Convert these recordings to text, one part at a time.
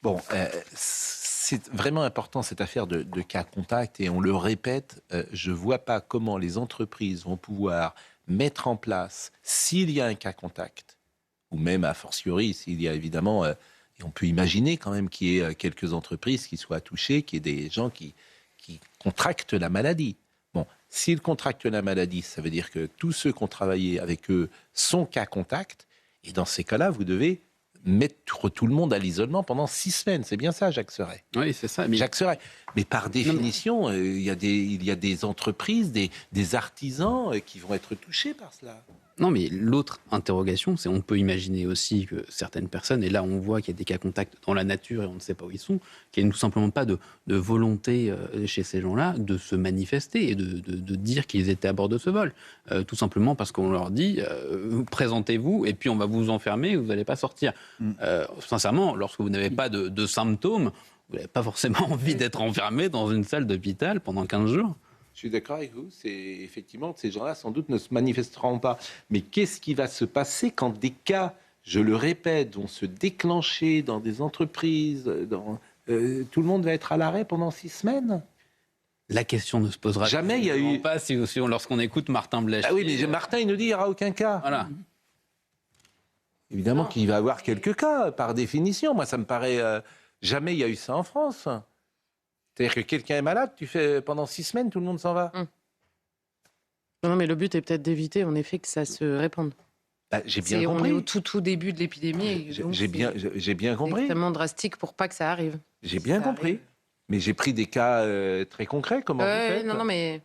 Bon, c'est vraiment important cette affaire de cas contact et on le répète, je ne vois pas comment les entreprises vont pouvoir mettre en place, s'il y a un cas contact, ou même a fortiori, s'il y a évidemment, et on peut imaginer quand même qu'il y ait quelques entreprises qui soient touchées, qu'il y ait des gens qui contractent la maladie. Bon, s'ils contractent la maladie, ça veut dire que tous ceux qui ont travaillé avec eux sont cas contact, et dans ces cas-là, vous devez mettre tout le monde à l'isolement pendant 6 semaines. C'est bien ça, Jacques Serret. Oui, c'est ça. Mais... Jacques Serret. Mais par définition, il y a des entreprises, des artisans qui vont être touchés par cela. Non, mais l'autre interrogation, c'est on peut imaginer aussi que certaines personnes, et là on voit qu'il y a des cas contacts dans la nature et on ne sait pas où ils sont, qu'il n'y a tout simplement pas de volonté chez ces gens-là de se manifester et de dire qu'ils étaient à bord de ce vol. Tout simplement parce qu'on leur dit présentez-vous et puis on va vous enfermer et vous n'allez pas sortir. Sincèrement, lorsque vous n'avez pas de symptômes, vous n'avez pas forcément envie d'être enfermé dans une salle d'hôpital pendant 15 jours. Je suis d'accord avec vous, c'est effectivement que ces gens-là sans doute ne se manifesteront pas. Mais qu'est-ce qui va se passer quand des cas, je le répète, vont se déclencher dans des entreprises, tout le monde va être à l'arrêt pendant 6 semaines? La question ne se posera jamais. Il y a eu pas lorsqu'on écoute Martin Blachier. Ah oui, mais Martin, il nous dit qu'il n'y aura aucun cas. Voilà. Évidemment qu'il va y avoir quelques cas, par définition. Moi, ça me paraît... jamais il y a eu ça en France. C'est-à-dire que quelqu'un est malade, tu fais pendant 6 semaines, tout le monde s'en va. Non, mais le but est peut-être d'éviter, en effet, que ça se répande. J'ai bien compris. On est au tout début de l'épidémie. J'ai bien compris. C'est extrêmement drastique pour pas que ça arrive. J'ai bien compris. Mais j'ai pris des cas très concrets. Comment vous faites ? Non, mais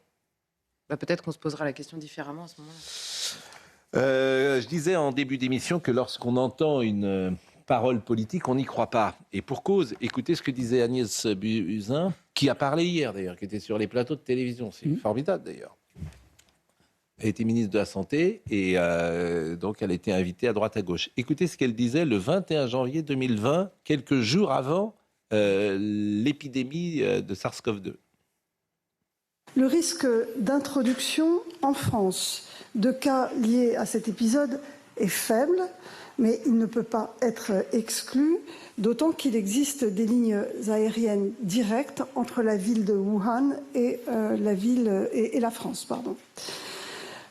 peut-être qu'on se posera la question différemment à ce moment-là. Je disais en début d'émission que lorsqu'on entend une parole politique, on n'y croit pas. Et pour cause, écoutez ce que disait Agnès Buzyn, qui a parlé hier d'ailleurs, qui était sur les plateaux de télévision. C'est formidable d'ailleurs. Elle était ministre de la Santé et donc elle était invitée à droite à gauche. Écoutez ce qu'elle disait le 21 janvier 2020, quelques jours avant l'épidémie de SARS-CoV-2. Le risque d'introduction en France de cas liés à cet épisode est faible, mais il ne peut pas être exclu, d'autant qu'il existe des lignes aériennes directes entre la ville de Wuhan et la France.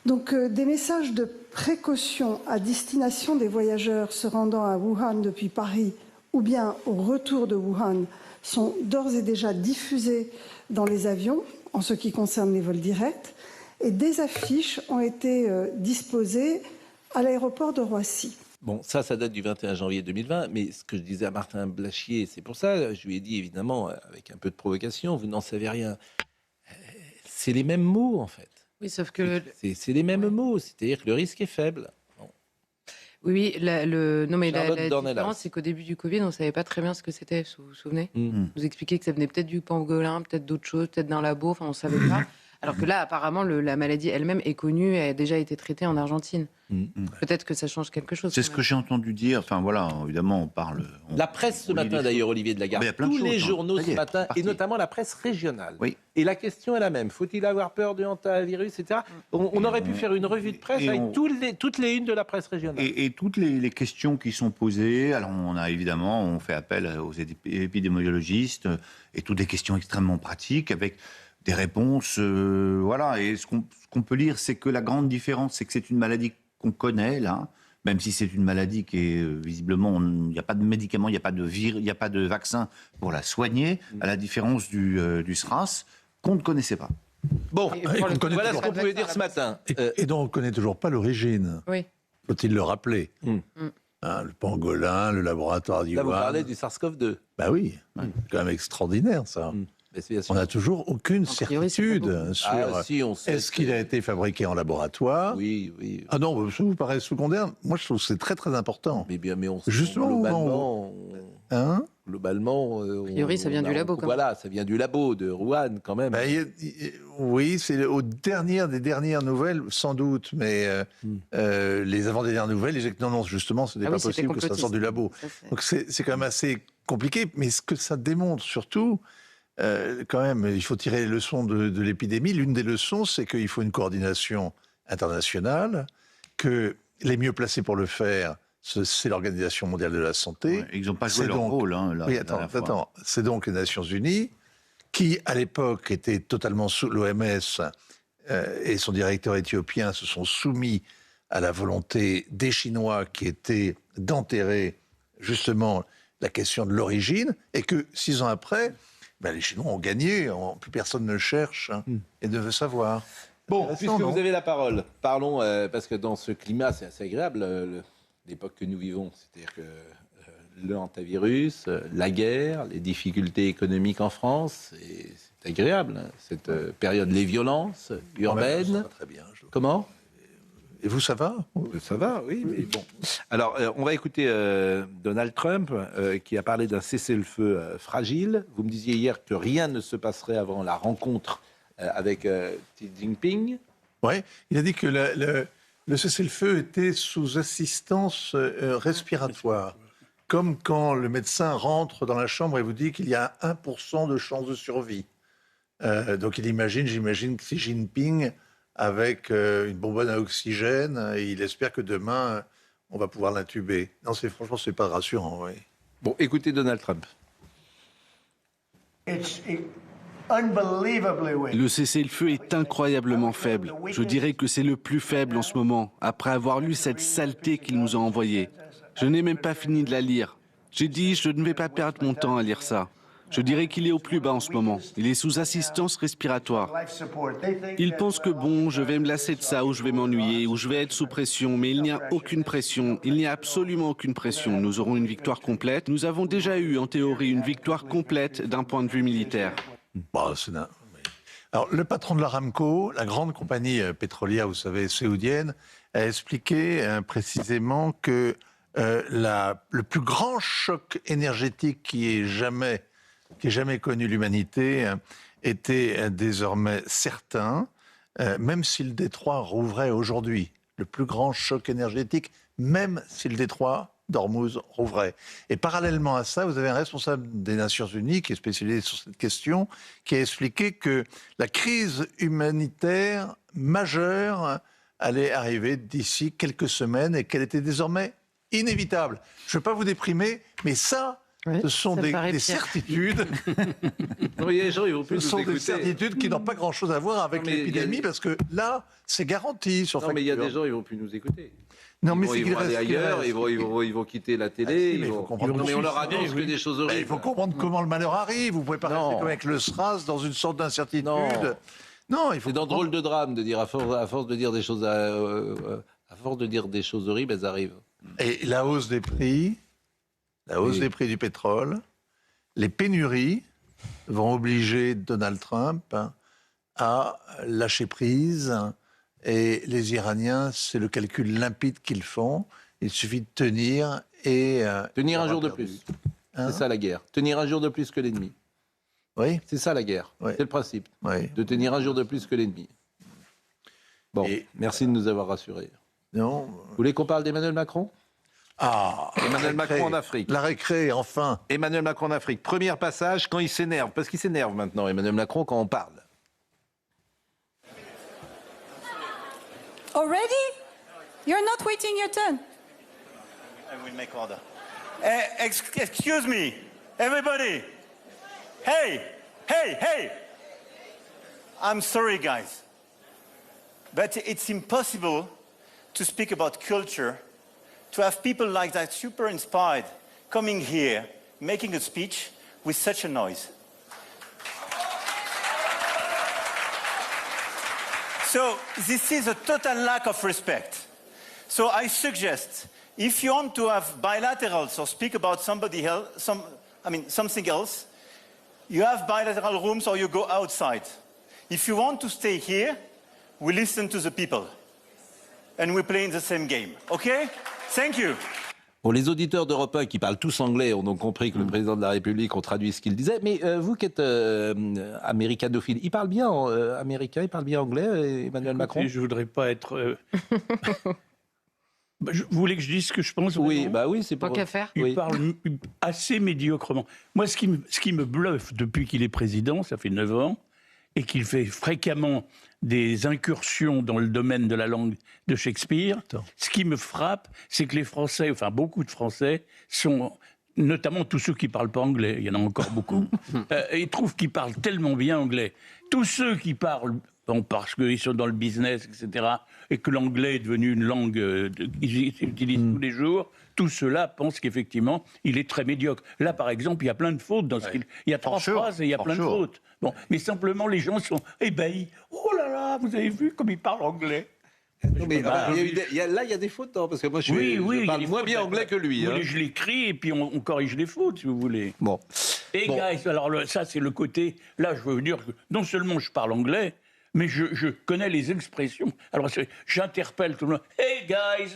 Donc des messages de précaution à destination des voyageurs se rendant à Wuhan depuis Paris ou bien au retour de Wuhan sont d'ores et déjà diffusés dans les avions en ce qui concerne les vols directs et des affiches ont été disposées à l'aéroport de Roissy. Bon, ça date du 21 janvier 2020, mais ce que je disais à Martin Blachier, c'est pour ça, je lui ai dit évidemment, avec un peu de provocation, vous n'en savez rien. C'est les mêmes mots, en fait. Oui, sauf que... C'est les mêmes mots, c'est-à-dire que le risque est faible. Bon. Oui, la différence, c'est qu'au début du Covid, on ne savait pas très bien ce que c'était, vous vous souvenez ? Vous expliquez que ça venait peut-être du pangolin, peut-être d'autres choses, peut-être d'un labo, enfin on ne savait pas. Alors que là, apparemment, la maladie elle-même est connue et a déjà été traitée en Argentine. Peut-être que ça change quelque chose. C'est ce que j'ai entendu dire. Enfin voilà, évidemment, on parle... La presse ce matin, d'ailleurs, Olivier de Lagarde, tous les journaux ce matin, et notamment la presse régionale. Oui. Et la question est la même. Faut-il avoir peur du hantavirus, etc. On aurait pu faire une revue de presse avec toutes les unes de la presse régionale. Et toutes les questions qui sont posées, alors on fait appel aux épidémiologistes, et toutes des questions extrêmement pratiques, avec des réponses, voilà. Et ce qu'on peut lire, c'est que la grande différence, c'est que c'est une maladie qu'on connaît, là, même si c'est une maladie qui est, visiblement, il n'y a pas de médicaments, il n'y a pas de vaccin pour la soigner, à la différence du SRAS, qu'on ne connaissait pas. Bon, voilà ce qu'on pouvait dire ce matin. Et dont on ne connaît toujours pas l'origine. Oui. Faut-il le rappeler le pangolin, le laboratoire d'Iwan. Là, vous parlez du SARS-CoV-2. Bah oui, c'est quand même extraordinaire, ça. On n'a toujours aucune certitude sur est-ce qu'il a été fabriqué en laboratoire. Oui. Ah non, ça vous paraît secondaire. Moi, je trouve que c'est très très important. Mais on justement globalement, a priori, ça vient du labo. Voilà, ça vient du labo de Wuhan, quand même. Oui, c'est aux des dernières nouvelles, sans doute, mais les avant-dernières nouvelles, non, justement, ce n'est pas possible que ça sorte du labo. Donc c'est quand même assez compliqué, mais ce que ça démontre surtout, quand même, il faut tirer les leçons de l'épidémie. L'une des leçons, c'est qu'il faut une coordination internationale, que les mieux placés pour le faire c'est l'Organisation mondiale de la santé. Ouais, ils n'ont pas joué leur rôle. Là, oui, attends. C'est donc les Nations Unies qui, à l'époque, étaient totalement sous l'OMS et son directeur éthiopien se sont soumis à la volonté des Chinois qui était d'enterrer justement la question de l'origine, et que 6 ans après, les Chinois ont gagné, plus personne ne cherche et ne veut saure. Bon, puisque vous avez la parole, parlons, parce que dans ce climat, c'est assez agréable, l'époque que nous vivons, c'est-à-dire que le hantavirus, la guerre, les difficultés économiques en France, c'est agréable, hein, cette période, les violences urbaines. Ça va très bien. Comment ? Et vous, ça va ? Ça va, oui, mais bon. Alors, on va écouter Donald Trump, qui a parlé d'un cessez-le-feu fragile. Vous me disiez hier que rien ne se passerait avant la rencontre avec Xi Jinping. Oui, il a dit que le cessez-le-feu était sous assistance respiratoire. Comme quand le médecin rentre dans la chambre et vous dit qu'il y a 1% de chance de survie. Donc j'imagine que Xi Jinping, avec une bonbonne à oxygène, et il espère que demain, on va pouvoir l'intuber. Non, franchement, c'est pas rassurant, oui. Bon, écoutez Donald Trump. Le cessez-le-feu est incroyablement faible. Je dirais que c'est le plus faible en ce moment, après avoir lu cette saleté qu'il nous a envoyée. Je n'ai même pas fini de la lire. J'ai dit, je ne vais pas perdre mon temps à lire ça. Je dirais qu'il est au plus bas en ce moment. Il est sous assistance respiratoire. Il pense que bon, je vais me lasser de ça, ou je vais m'ennuyer, ou je vais être sous pression, mais il n'y a aucune pression. Il n'y a absolument aucune pression. Nous aurons une victoire complète. Nous avons déjà eu, en théorie, une victoire complète d'un point de vue militaire. Alors, le patron de l'Aramco, la grande compagnie pétrolière, vous savez, saoudienne, a expliqué précisément que le plus grand choc énergétique qui ait jamais connu l'humanité était désormais certain, même si le détroit rouvrait aujourd'hui. Le plus grand choc énergétique, même si le détroit d'Ormuz rouvrait. Et parallèlement à ça, vous avez un responsable des Nations Unies qui est spécialisé sur cette question, qui a expliqué que la crise humanitaire majeure allait arriver d'ici quelques semaines et qu'elle était désormais inévitable. Je ne veux pas vous déprimer, mais ça, ce sont des certitudes. Les gens, ils vont plus ce sont des certitudes qui n'ont pas grand-chose à voir avec l'épidémie, parce que là, c'est garanti sur facture. Mais il y a des gens, ils ne vont plus nous écouter. Non, mais ils vont aller ailleurs, ils vont quitter la télé. Mais on leur annonce que des choses horribles. Il faut comprendre comment le malheur arrive. Vous ne pouvez pas rester comme avec le SRAS dans une sorte d'incertitude. Non, il faut. C'est dans drôle de drame de dire à force de dire des choses à force de dire des choses horribles, elles arrivent. Et la hausse des prix, des prix du pétrole, les pénuries vont obliger Donald Trump à lâcher prise. Et les Iraniens, c'est le calcul limpide qu'ils font. Il suffit de tenir et... tenir un jour de plus. C'est ça la guerre. Tenir un jour de plus que l'ennemi. Oui. C'est ça la guerre. Oui. C'est le principe. Oui. De tenir un jour de plus que l'ennemi. Bon, merci de nous avoir rassurés. Non. Vous voulez qu'on parle d'Emmanuel Macron ? Emmanuel Macron en Afrique. La récré, enfin. Emmanuel Macron en Afrique. Premier passage, quand il s'énerve. Parce qu'il s'énerve maintenant, Emmanuel Macron, quand on parle. Already? You're not waiting your turn. I will make order. Excuse me, everybody. Hey! I'm sorry, guys. But it's impossible to speak about culture, to have people like that, super inspired, coming here, making a speech with such a noise. So this is a total lack of respect. So I suggest, if you want to have bilaterals or speak about somebody else, something else, you have bilateral rooms or you go outside. If you want to stay here, we listen to the people. And we play in the same game. Okay? Thank you. Bon, les auditeurs d'Europe 1 qui parlent tous anglais ont donc compris que le président de la République, on traduit ce qu'il disait. Mais vous qui êtes américanophile, il parle bien américain, il parle bien anglais, Emmanuel Macron ? Je ne voudrais pas être... Vous voulez que je dise ce que je pense ? Oui, c'est pas qu'à faire. Il parle assez médiocrement. Moi, ce qui me bluffe depuis qu'il est président, ça fait 9 ans, et qu'il fait fréquemment des incursions dans le domaine de la langue de Shakespeare. Ce qui me frappe, c'est que les Français, enfin beaucoup de Français, sont, notamment tous ceux qui ne parlent pas anglais, il y en a encore beaucoup, ils trouvent qu'ils parlent tellement bien anglais. Tous ceux qui parlent, parce qu'ils sont dans le business, etc., et que l'anglais est devenu une langue qu'ils utilisent tous les jours, tous ceux-là pensent qu'effectivement, il est très médiocre. Là, par exemple, il y a plein de fautes dans ce qu'il... Il y a 3 phrases et il y a plein de fautes. Bon, mais simplement, les gens sont ébahis. Oh là là, vous avez vu comme il parle anglais. Non, mais, là, il y a des fautes, non, parce que moi, je parle moins bien anglais que lui. Oui, je l'écris et puis on corrige les fautes, si vous voulez. Bon. Et guys, alors ça, c'est le côté... Là, je veux dire que non seulement je parle anglais, mais je connais les expressions. Alors, j'interpelle tout le monde. Hey, guys!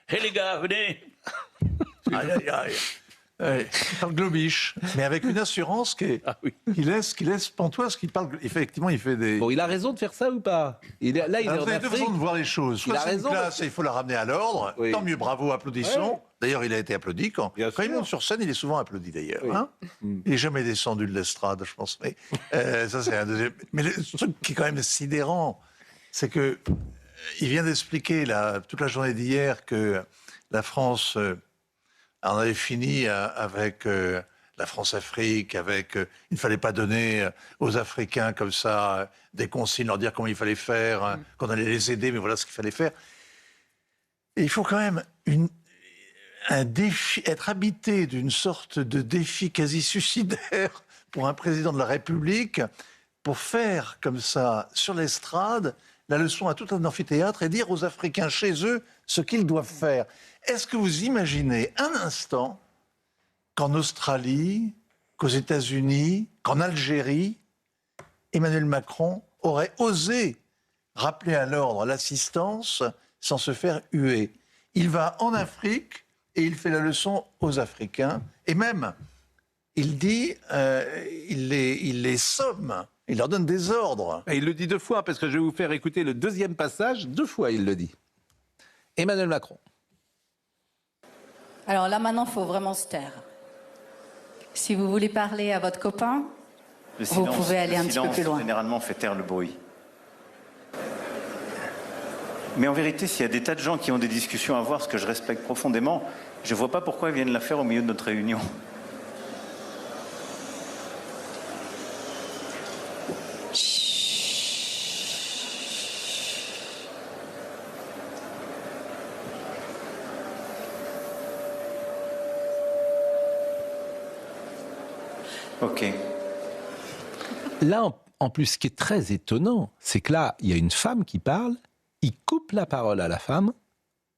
Hey, les gars, venez! Aïe, aïe, aïe. Ouais, il parle globiche, mais avec une assurance qui laisse pantoise, qu'il parle. Effectivement, il fait des. Bon, il a raison de faire ça ou pas? Il est en Vous avez deux Afrique. façons de voir les choses. Soit c'est une classe et il faut la ramener à l'ordre. Oui. Tant mieux, bravo, applaudissons. Ouais. D'ailleurs, il a été applaudi quand il monte sur scène, il est souvent applaudi d'ailleurs. Oui. Hein, il n'est jamais descendu de l'estrade, je pense. Mais ça, c'est un deuxième. Mais le truc qui est quand même sidérant, c'est que il vient d'expliquer toute la journée d'hier que la France en avait fini avec la France-Afrique, avec il ne fallait pas donner aux Africains comme ça des consignes, leur dire comment il fallait faire, qu'on allait les aider, mais voilà ce qu'il fallait faire. Et il faut quand même un défi, être habité d'une sorte de défi quasi suicidaire pour un président de la République, pour faire comme ça, sur l'estrade, la leçon à tout un amphithéâtre et dire aux Africains chez eux ce qu'ils doivent faire. Est-ce que vous imaginez un instant qu'en Australie, qu'aux États-Unis, qu'en Algérie, Emmanuel Macron aurait osé rappeler à l'ordre l'assistance sans se faire huer? Il va en Afrique et il fait la leçon aux Africains. Et même, il dit, il les somme, il leur donne des ordres. Et il le dit 2 fois, parce que je vais vous faire écouter le 2e passage. 2 fois, il le dit. Emmanuel Macron. Alors là, maintenant, il faut vraiment se taire. Si vous voulez parler à votre copain, vous pouvez aller un petit peu plus loin. Généralement, fait taire le bruit. Mais en vérité, s'il y a des tas de gens qui ont des discussions à avoir, ce que je respecte profondément, je ne vois pas pourquoi ils viennent la faire au milieu de notre réunion. Ok. Là, en plus, ce qui est très étonnant, c'est que là, il y a une femme qui parle, il coupe la parole à la femme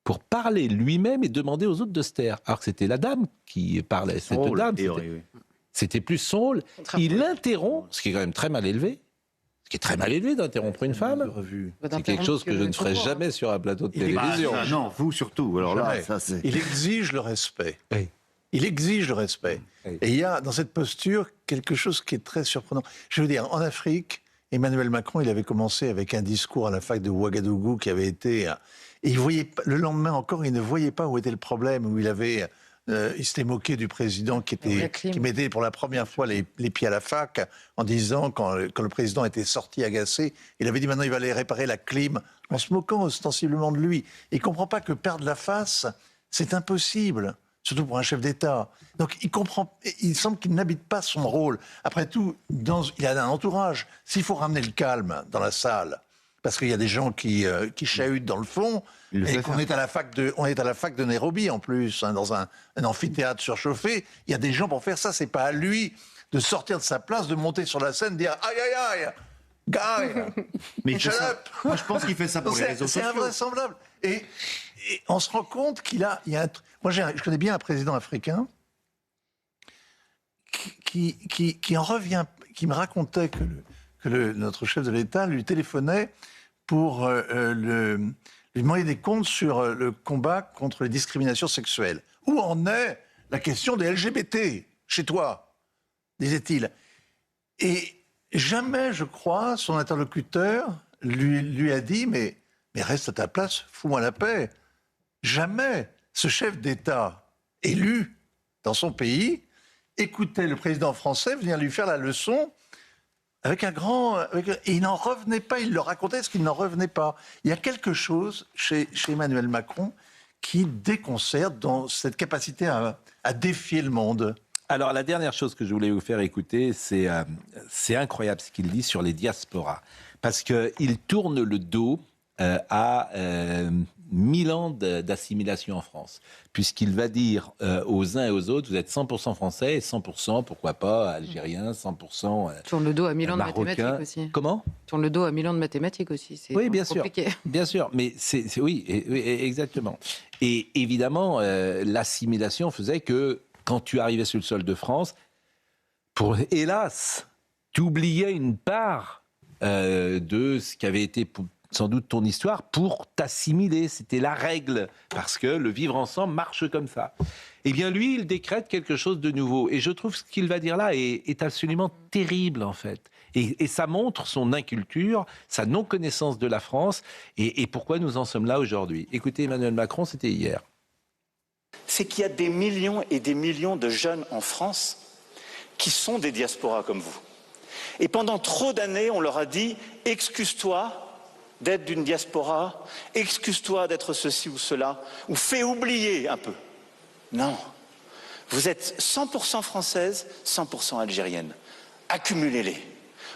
pour parler lui-même et demander aux autres de se taire. Alors que c'était la dame qui parlait. Cette dame, c'était plus son rôle. Il l'interrompt, ce qui est quand même très mal élevé. Ce qui est très mal élevé d'interrompre une femme. C'est quelque chose que je ne ferai jamais sur un plateau de télévision. Non, vous surtout. Alors là, ça, c'est... Il exige le respect. Oui. Il exige le respect. Oui. Et il y a dans cette posture quelque chose qui est très surprenant. Je veux dire, en Afrique, Emmanuel Macron, il avait commencé avec un discours à la fac de Ouagadougou qui avait été... Et il voyait, le lendemain encore, il ne voyait pas où était le problème, où il s'était moqué du président qui mettait pour la première fois les pieds à la fac en disant, quand le président était sorti agacé, il avait dit maintenant il va aller réparer la clim, en se moquant ostensiblement de lui. Et il ne comprend pas que perdre la face, c'est impossible. Surtout pour un chef d'État. Donc il semble qu'il n'habite pas son rôle. Après tout, il a un entourage. S'il faut ramener le calme dans la salle, parce qu'il y a des gens qui chahutent dans le fond, et qu'on est à la fac de Nairobi en plus, hein, dans un amphithéâtre surchauffé, il y a des gens pour faire ça. C'est pas à lui de sortir de sa place, de monter sur la scène, de dire aïe aïe aïe, guy, mais moi je pense qu'il fait ça pour les réseaux sociaux. C'est invraisemblable. Et on se rend compte qu'il y a un... Moi, je connais bien un président africain qui en revient, qui me racontait que notre chef de l'État lui téléphonait pour lui demander des comptes sur le combat contre les discriminations sexuelles. Où en est la question des LGBT chez toi, disait-il. Et jamais, je crois, son interlocuteur lui a dit mais reste à ta place, fous-moi la paix. Jamais ce chef d'État élu dans son pays écoutait le président français venir lui faire la leçon Et il n'en revenait pas, il le racontait parce qu'il n'en revenait pas. Il y a quelque chose chez Emmanuel Macron qui déconcerte dans cette capacité à défier le monde. Alors, la dernière chose que je voulais vous faire écouter, c'est incroyable ce qu'il dit sur les diasporas. Parce qu'il tourne le dos à 1000 ans d'assimilation en France. Puisqu'il va dire aux uns et aux autres, vous êtes 100% français et 100%, pourquoi pas, algériens, 100% tourne le dos à 1000 ans de mathématiques aussi. Comment ? Tourne le dos à 1000 ans de mathématiques aussi. C'est oui, bien compliqué. sûr. Bien sûr, mais oui, exactement. Et évidemment, l'assimilation faisait que quand tu arrivais sur le sol de France, hélas, tu oubliais une part de ce qui avait été sans doute ton histoire pour t'assimiler. C'était la règle, parce que le vivre ensemble marche comme ça. Eh bien, lui, il décrète quelque chose de nouveau. Et je trouve ce qu'il va dire là est absolument terrible, en fait. Et ça montre son inculture, sa non-connaissance de la France, et pourquoi nous en sommes là aujourd'hui. Écoutez, Emmanuel Macron, c'était hier. C'est qu'il y a des millions et des millions de jeunes en France qui sont des diasporas comme vous. Et pendant trop d'années, on leur a dit « excuse-toi d'être d'une diaspora, excuse-toi d'être ceci ou cela, ou fais oublier un peu ». Non, vous êtes 100% française, 100% algérienne. Accumulez-les,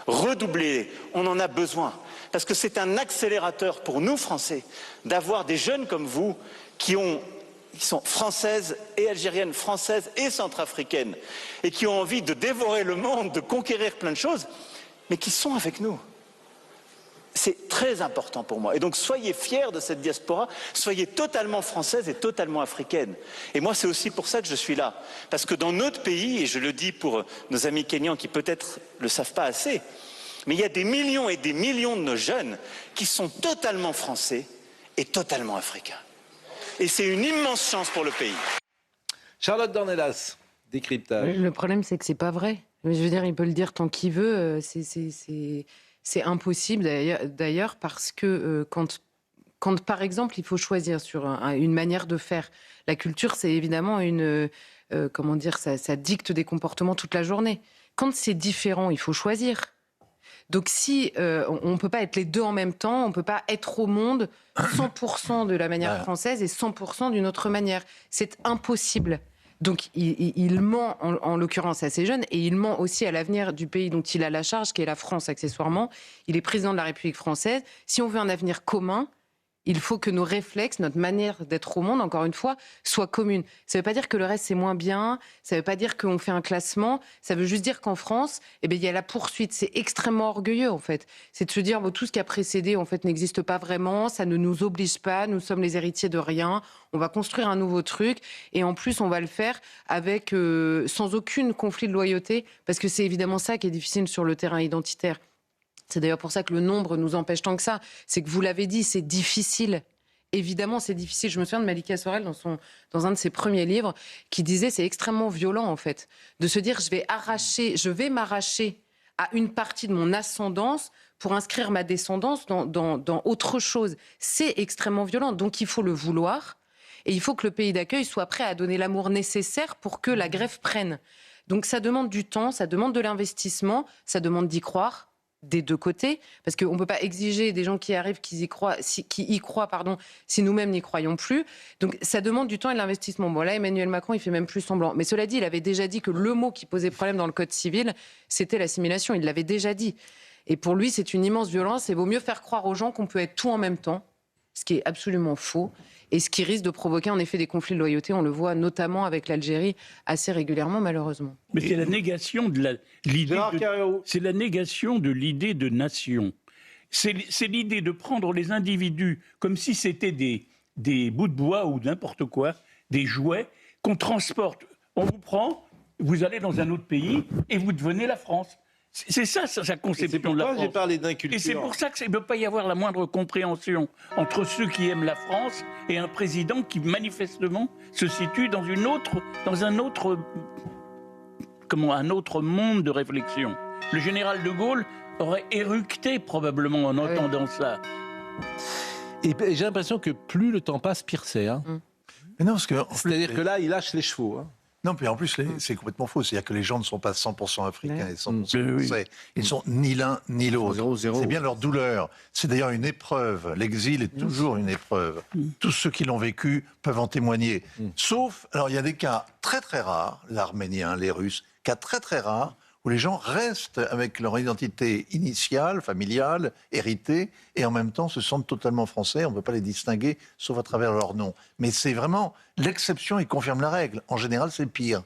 redoublez-les, on en a besoin. Parce que c'est un accélérateur pour nous, Français, d'avoir des jeunes comme vous qui sont françaises et algériennes, françaises et centrafricaines, et qui ont envie de dévorer le monde, de conquérir plein de choses, mais qui sont avec nous. C'est très important pour moi. Et donc, soyez fiers de cette diaspora, soyez totalement française et totalement africaine. Et moi, c'est aussi pour ça que je suis là. Parce que dans notre pays, et je le dis pour nos amis kenyans qui peut-être ne le savent pas assez, mais il y a des millions et des millions de nos jeunes qui sont totalement français et totalement africains. Et c'est une immense chance pour le pays. Charlotte Dornelas, décryptage. Le problème, c'est que c'est pas vrai. Je veux dire, il peut le dire tant qu'il veut. C'est impossible d'ailleurs parce que quand, par exemple, il faut choisir sur une manière de faire, la culture, c'est évidemment ça dicte des comportements toute la journée. Quand c'est différent, il faut choisir. Donc si on ne peut pas être les deux en même temps, on ne peut pas être au monde 100% de la manière française et 100% d'une autre manière. C'est impossible. Donc il ment en l'occurrence à ces jeunes et il ment aussi à l'avenir du pays dont il a la charge, qui est la France accessoirement. Il est président de la République française. Si on veut un avenir commun, il faut que nos réflexes, notre manière d'être au monde, encore une fois, soient communes. Ça ne veut pas dire que le reste c'est moins bien, ça ne veut pas dire qu'on fait un classement, ça veut juste dire qu'en France, il y a la poursuite. C'est extrêmement orgueilleux en fait. C'est de se dire tout ce qui a précédé en fait n'existe pas vraiment, ça ne nous oblige pas, nous sommes les héritiers de rien, on va construire un nouveau truc et en plus on va le faire avec sans aucun conflit de loyauté, parce que c'est évidemment ça qui est difficile sur le terrain identitaire. C'est d'ailleurs pour ça que le nombre nous empêche tant que ça. C'est que vous l'avez dit, c'est difficile. Évidemment, c'est difficile. Je me souviens de Malika Sorel dans un de ses premiers livres qui disait c'est extrêmement violent en fait de se dire je vais m'arracher à une partie de mon ascendance pour inscrire ma descendance dans autre chose. C'est extrêmement violent. Donc il faut le vouloir et il faut que le pays d'accueil soit prêt à donner l'amour nécessaire pour que la greffe prenne. Donc ça demande du temps, ça demande de l'investissement, ça demande d'y croire. Des deux côtés, parce qu'on ne peut pas exiger des gens qui arrivent, qui y croient, si nous-mêmes n'y croyons plus. Donc ça demande du temps et de l'investissement. Bon là, Emmanuel Macron, il fait même plus semblant. Mais cela dit, il avait déjà dit que le mot qui posait problème dans le Code civil, c'était l'assimilation. Il l'avait déjà dit. Et pour lui, c'est une immense violence. Il vaut mieux faire croire aux gens qu'on peut être tout en même temps, ce qui est absolument faux. Et ce qui risque de provoquer en effet des conflits de loyauté, on le voit notamment avec l'Algérie assez régulièrement, malheureusement. Mais c'est la négation de l'idée c'est la négation de l'idée de nation. C'est l'idée de prendre les individus comme si c'était des bouts de bois ou n'importe quoi, des jouets qu'on transporte. On vous prend, vous allez dans un autre pays et vous devenez la France. C'est ça sa conception de la France. J'ai parlé d'inculture. Et c'est pour ça qu'il ne peut pas y avoir la moindre compréhension entre ceux qui aiment la France et un président qui manifestement se situe dans un autre monde de réflexion. Le général de Gaulle aurait éructé probablement en entendant ça. Et j'ai l'impression que plus le temps passe, pire c'est. Hein. Mais non, c'est-à-dire que là, il lâche les chevaux. Hein. Non, puis en plus, c'est complètement faux. C'est-à-dire que les gens ne sont pas 100% africains et 100% français. Ils ne sont ni l'un ni l'autre. C'est bien leur douleur. C'est d'ailleurs une épreuve. L'exil est toujours une épreuve. Tous ceux qui l'ont vécu peuvent en témoigner. Sauf, alors il y a des cas très très rares, l'Arménien, les Russes, cas très très rares, où les gens restent avec leur identité initiale, familiale, héritée, et en même temps se sentent totalement français. On ne peut pas les distinguer, sauf à travers leur nom. Mais c'est vraiment l'exception, il confirme la règle. En général, c'est pire.